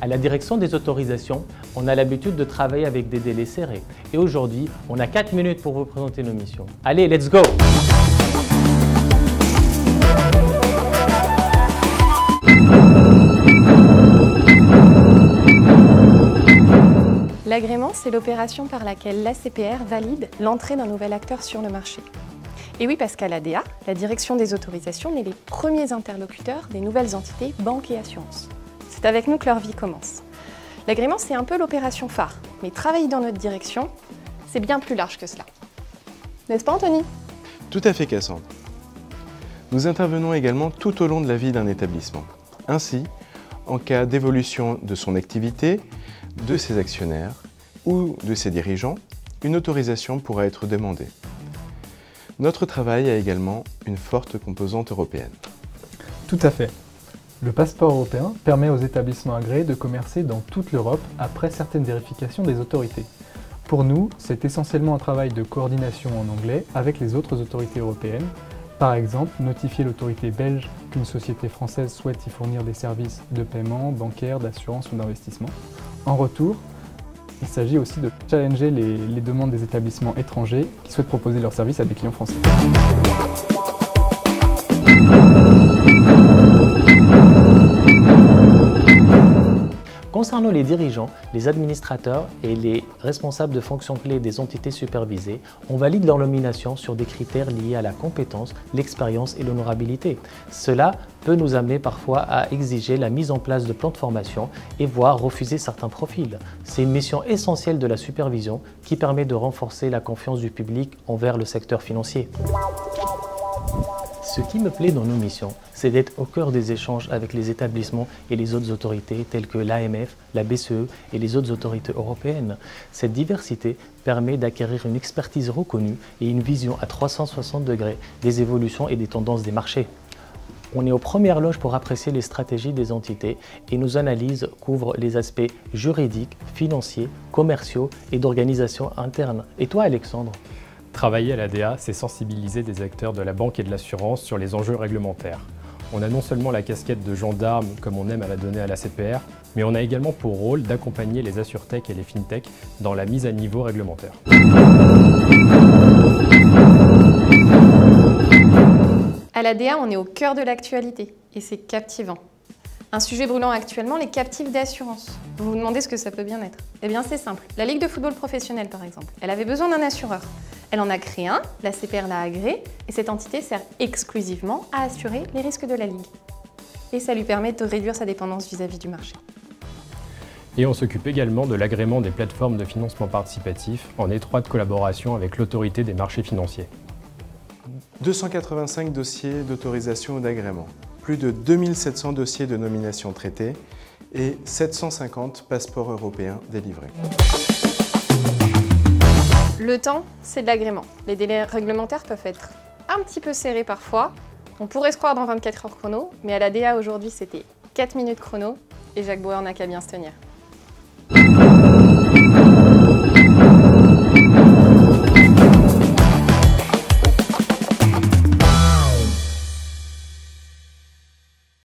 À la direction des autorisations, on a l'habitude de travailler avec des délais serrés. Et aujourd'hui, on a 4 minutes pour vous présenter nos missions. Allez, let's go! L'agrément, c'est l'opération par laquelle l'ACPR valide l'entrée d'un nouvel acteur sur le marché. Et oui, parce qu'à l'ADA, la direction des autorisations, on est les premiers interlocuteurs des nouvelles entités banques et assurances. C'est avec nous que leur vie commence. L'agrément, c'est un peu l'opération phare, mais travailler dans notre direction, c'est bien plus large que cela. N'est-ce pas, Anthony? Tout à fait, Cassandre. Nous intervenons également tout au long de la vie d'un établissement. Ainsi, en cas d'évolution de son activité, de ses actionnaires ou de ses dirigeants, une autorisation pourra être demandée. Notre travail a également une forte composante européenne. Tout à fait. Le passeport européen permet aux établissements agréés de commercer dans toute l'Europe après certaines vérifications des autorités. Pour nous, c'est essentiellement un travail de coordination en anglais avec les autres autorités européennes. Par exemple, notifier l'autorité belge qu'une société française souhaite y fournir des services de paiement, bancaire, d'assurance ou d'investissement. En retour, il s'agit aussi de challenger les demandes des établissements étrangers qui souhaitent proposer leurs services à des clients français. Concernant les dirigeants, les administrateurs et les responsables de fonctions clés des entités supervisées, on valide leur nomination sur des critères liés à la compétence, l'expérience et l'honorabilité. Cela peut nous amener parfois à exiger la mise en place de plans de formation et voire refuser certains profils. C'est une mission essentielle de la supervision qui permet de renforcer la confiance du public envers le secteur financier. Ce qui me plaît dans nos missions, c'est d'être au cœur des échanges avec les établissements et les autres autorités telles que l'AMF, la BCE et les autres autorités européennes. Cette diversité permet d'acquérir une expertise reconnue et une vision à 360 degrés des évolutions et des tendances des marchés. On est aux premières loges pour apprécier les stratégies des entités et nos analyses couvrent les aspects juridiques, financiers, commerciaux et d'organisation interne. Et toi, Alexandre ? Travailler à l'ADA, c'est sensibiliser des acteurs de la banque et de l'assurance sur les enjeux réglementaires. On a non seulement la casquette de gendarme, comme on aime à la donner à la CPR, mais on a également pour rôle d'accompagner les assurtech et les fintech dans la mise à niveau réglementaire. À l'ADA, on est au cœur de l'actualité et c'est captivant. Un sujet brûlant actuellement, les captifs d'assurance. Vous vous demandez ce que ça peut bien être. Eh bien c'est simple. La Ligue de football professionnel par exemple, elle avait besoin d'un assureur. Elle en a créé un, la CPR l'a agréé et cette entité sert exclusivement à assurer les risques de la Ligue. Et ça lui permet de réduire sa dépendance vis-à-vis du marché. Et on s'occupe également de l'agrément des plateformes de financement participatif en étroite collaboration avec l'autorité des marchés financiers. 285 dossiers d'autorisation ou d'agrément, plus de 2700 dossiers de nomination traités et 750 passeports européens délivrés. Le temps, c'est de l'agrément. Les délais réglementaires peuvent être un petit peu serrés parfois. On pourrait se croire dans 24 heures chrono, mais à l'ADA aujourd'hui, c'était 4 minutes chrono et Jacques Bauer n'a qu'à bien se tenir.